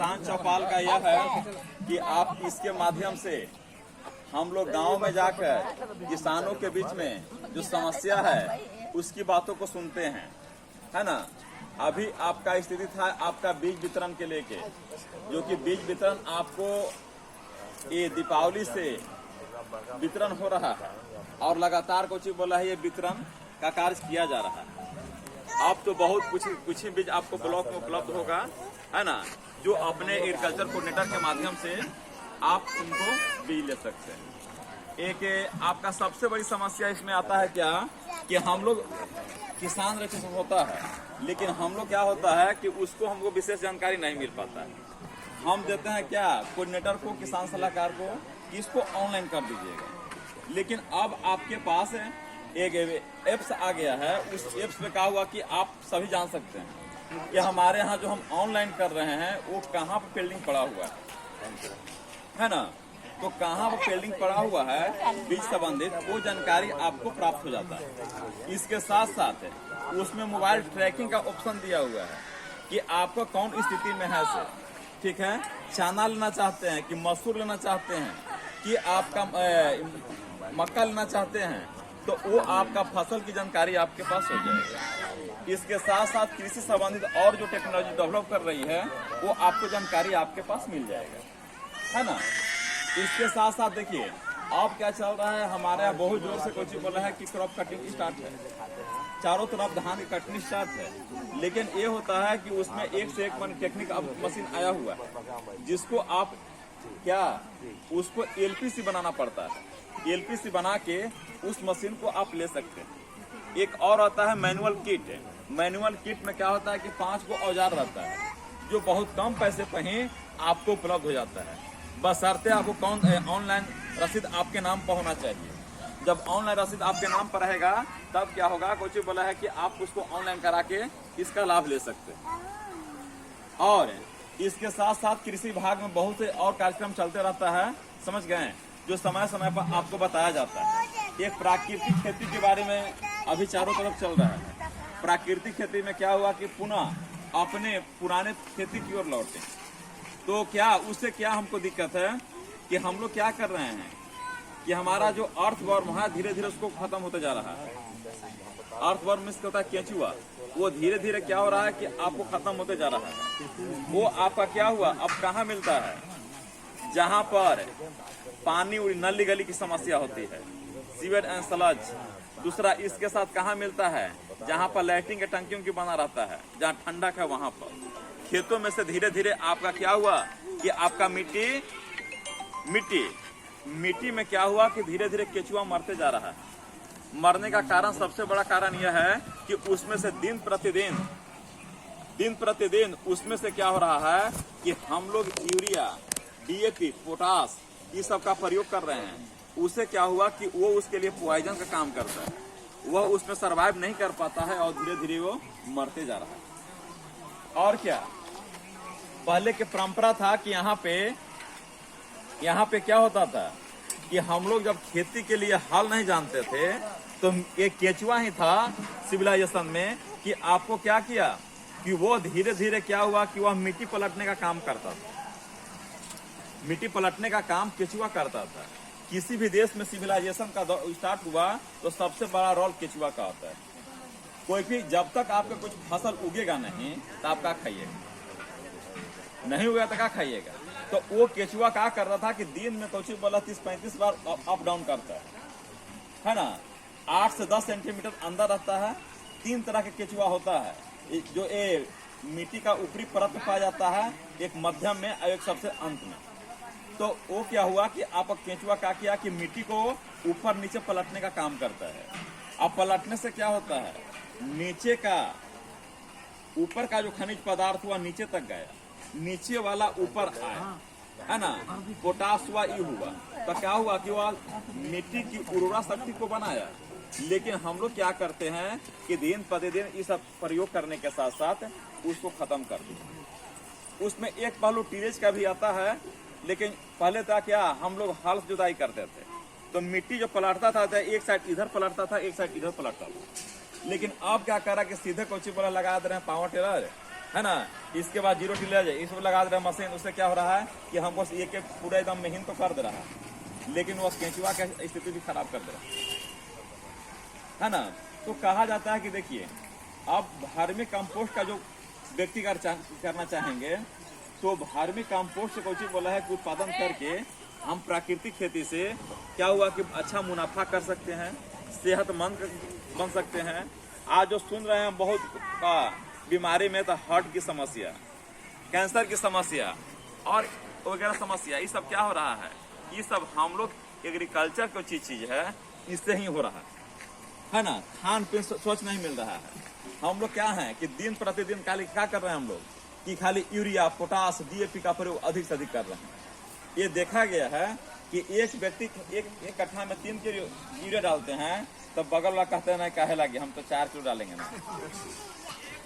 किसान चौपाल का यह है कि आप इसके माध्यम से हम लोग गांव में जाकर किसानों के बीच में जो समस्या है उसकी बातों को सुनते हैं, है ना। अभी आपका स्थिति था आपका बीज वितरण के लेके, जो कि बीज वितरण आपको ये दीपावली से वितरण हो रहा है और लगातार कुछ बोला है ये वितरण का कार्य किया जा रहा है। अब तो बहुत कुछ ही बीज आपको ब्लॉक में उपलब्ध होगा, है ना, जो अपने एग्रीकल्चर कोऑर्डिनेटर के माध्यम से आप उनको बीज ले सकते हैं। एक आपका सबसे बड़ी समस्या इसमें आता है क्या कि हम लोग किसान रजिस्ट्रेशन होता है, लेकिन हम लोग क्या होता है कि उसको हमको विशेष जानकारी नहीं मिल पाता है। हम देते हैं क्या कोऑर्डिनेटर को, किसान सलाहकार को, इसको ऑनलाइन कर दीजिएगा। लेकिन अब आपके पास एक एप्स आ गया है, उस एप्स पे क्या हुआ कि आप सभी जान सकते हैं कि हमारे यहाँ जो हम ऑनलाइन कर रहे हैं वो कहाँ पर पेंडिंग पड़ा हुआ है ना। तो कहाँ पर पेंडिंग पड़ा हुआ है बीज संबंधित वो जानकारी आपको प्राप्त हो जाता है। इसके साथ साथ उसमें मोबाइल ट्रैकिंग का ऑप्शन दिया हुआ है कि आपको कौन स्थिति में है से, ठीक है, चना लेना चाहते हैं कि मसूर लेना चाहते हैं कि आपका मक्का लेना चाहते हैं, तो वो आपका फसल की जानकारी आपके पास हो जाएगी। इसके साथ साथ कृषि संबंधित और जो टेक्नोलॉजी डेवलप कर रही है वो आपको जानकारी आपके पास मिल जाएगा, है ना। इसके साथ साथ देखिए अब क्या चल रहा है, हमारे यहाँ बहुत जोर से कोई बोल रहा है कि क्रॉप कटिंग स्टार्ट है, चारों तरफ धान की कटनी स्टार्ट है। लेकिन ये होता है कि उसमें एक से एक टेक्निक अब मशीन आया हुआ है जिसको आप क्या उसको एलपीसी बनाना पड़ता है। एलपीसी बना के उस मशीन को आप ले सकते हैं। एक और आता है मैनुअल किट। मैनुअल किट में क्या होता है कि 5 गो औजार रहता है जो बहुत कम पैसे पर ही आपको उपलब्ध हो जाता है, बशर्ते आपको ऑनलाइन रसीद आपके नाम पर होना चाहिए। जब ऑनलाइन रसीद आपके नाम पर रहेगा तब क्या होगा, कुछ बोला है कि आप उसको ऑनलाइन करा के इसका लाभ ले सकते हैं। और इसके साथ साथ कृषि विभाग में बहुत से और कार्यक्रम चलते रहता है, समझ गए, जो समय समय पर आपको बताया जाता है। एक प्राकृतिक खेती के बारे में अभी चारों तरफ चल रहा है। प्राकृतिक खेती में क्या हुआ कि पुनः अपने पुराने खेती की ओर लौटे। तो क्या उससे क्या हमको दिक्कत है कि हम लोग क्या कर रहे हैं कि हमारा जो अर्थवर्म है धीरे धीरे उसको खत्म होते जा रहा है। अर्थवर्म में होता है केंचुआ, वो धीरे धीरे क्या हो रहा है कि आपको खत्म होते जा रहा है। वो आपका क्या हुआ अब कहाँ मिलता है, जहाँ पर पानी और नली गली की समस्या होती है, सीवेज एंड स्लज। दूसरा इसके साथ कहाँ मिलता है, जहाँ पर लैट्रिन के टंकियों की बना रहता है, जहाँ ठंडक है वहाँ पर। खेतों में से धीरे धीरे आपका क्या हुआ कि आपका मिट्टी में क्या हुआ कि धीरे धीरे केचुआ मरते जा रहा है। मरने का कारण, सबसे बड़ा कारण यह है कि उसमें से दिन प्रतिदिन उसमें से क्या हो रहा है कि हम लोग यूरिया, डीएपी, पोटास ये सब का प्रयोग कर रहे हैं। उससे क्या हुआ कि वो उसके लिए पॉइजन का काम करता है, वह उसमें सरवाइव नहीं कर पाता है और धीरे धीरे वो मरते जा रहा है। और क्या, पहले की परंपरा था कि यहाँ पे क्या होता था कि हम लोग जब खेती के लिए हल नहीं जानते थे तो एक केचुआ ही था सिविलाइजेशन में कि आपको क्या किया कि वो धीरे धीरे क्या हुआ कि वह मिट्टी पलटने का काम करता था। मिट्टी पलटने का काम केचुआ करता था। किसी भी देश में सिविलाइजेशन का स्टार्ट हुआ तो सबसे बड़ा रोल केचुआ का होता है। कोई भी जब तक आपका कुछ फसल उगेगा नहीं तो आप क्या खाइएगा, नहीं हुआ तो क्या खाइएगा। तो वो केचुआ क्या कर रहा था कि दिन में कुछ बोला 30-35 बार अप डाउन करता है ना। 8 से 10 सेंटीमीटर अंदर रहता है। 3 तरह के केचुआ होता है, जो एक मिट्टी का ऊपरी परत में पाया जाता है, एक मध्यम में और एक सबसे अंत में। तो वो क्या हुआ कि आपका केचुआ क्या किया कि मिट्टी को ऊपर नीचे पलटने का काम करता है। अब पलटने से क्या होता है, नीचे का ऊपर का जो खनिज पदार्थ हुआ नीचे तक गया, नीचे वाला ऊपर आया, है ना। पोटास हुआ, ई हुआ, तो क्या हुआ कि वह मिट्टी की उर्वरा शक्ति को बनाया। लेकिन हम लोग क्या करते हैं कि दिन प्रतिदिन इस प्रयोग करने के साथ साथ उसको खत्म कर दिया। उसमें एक पहलू टीरेज का भी आता है, लेकिन पहले था क्या, हम लोग हल जुताई करते थे तो मिट्टी जो पलटता था एक साइड इधर पलटता था, एक साइड इधर पलटता था। लेकिन अब क्या करा कि सीधे कोची बोला लगा दे रहे हैं पावर टेलर, है ना। इसके बाद 0 टिलेज इसमें लगा दे रहा है मशीन, उससे क्या हो रहा है कि हमको एक एक पूरा एकदम महीन तो कर दे रहा है, लेकिन वो केंचुआ की स्थिति भी खराब कर दे रहा है ना। तो कहा जाता है कि देखिए अब वर्मी कंपोस्ट का जो व्यक्ति करना चाहेंगे तो वर्मी कंपोस्ट से कोई चीज बोला है कि उत्पादन करके हम प्राकृतिक खेती से क्या हुआ कि अच्छा मुनाफा कर सकते हैं, सेहतमंद बन सकते हैं। आज जो सुन रहे हैं बहुत बीमारी में तो हार्ट की समस्या, कैंसर की समस्या और वगैरह समस्या, ये सब क्या हो रहा है, ये सब हम लोग एग्रीकल्चर को चीज है इससे ही हो रहा है ना। खान पीन स्वच्छ नहीं मिल रहा है। हम लोग क्या है कि दिन प्रतिदिन क्या कर रहे हैं हम लोग कि खाली यूरिया पोटास डीएपी का प्रयोग अधिक से अधिक कर रहे हैं। ये देखा गया है कि एक व्यक्ति एक कट्ठा में 3 किलो यूरिया डालते हैं तब बगल वाला कहते हैं ना काहे लगे हम तो 4 किलो डालेंगे ना,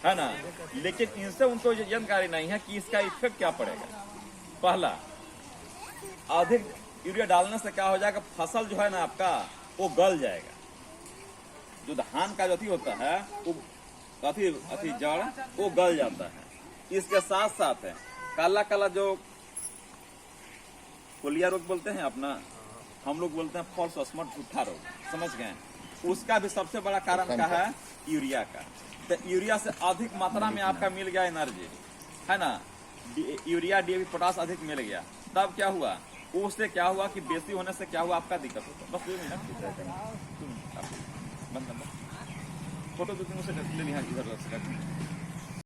है ना। लेकिन इनसे उनको ये जानकारी नहीं है कि इसका इफेक्ट क्या पड़ेगा। पहला, अधिक यूरिया डालने से क्या हो जाएगा, फसल जो है ना आपका वो गल जाएगा। जो धान का जो होता है वो अति जड़ वो गल जाता है। इसके साथ साथ है काला काला जो कोलिया रोग बोलते हैं अपना, हम लोग बोलते हैं फॉल्स स्मट झूठा रोग, समझ गए। उसका भी सबसे बड़ा कारण क्या है, यूरिया का। तो यूरिया से अधिक मात्रा में आपका मिल गया एनर्जी, है ना, यूरिया डीएपी पोटास अधिक मिल गया, तब क्या हुआ, उससे क्या हुआ कि बेसी होने से क्या हुआ आपका दिक्कत होता। बस 2 मिनट फोटो 2-3 से ले लिया इधर।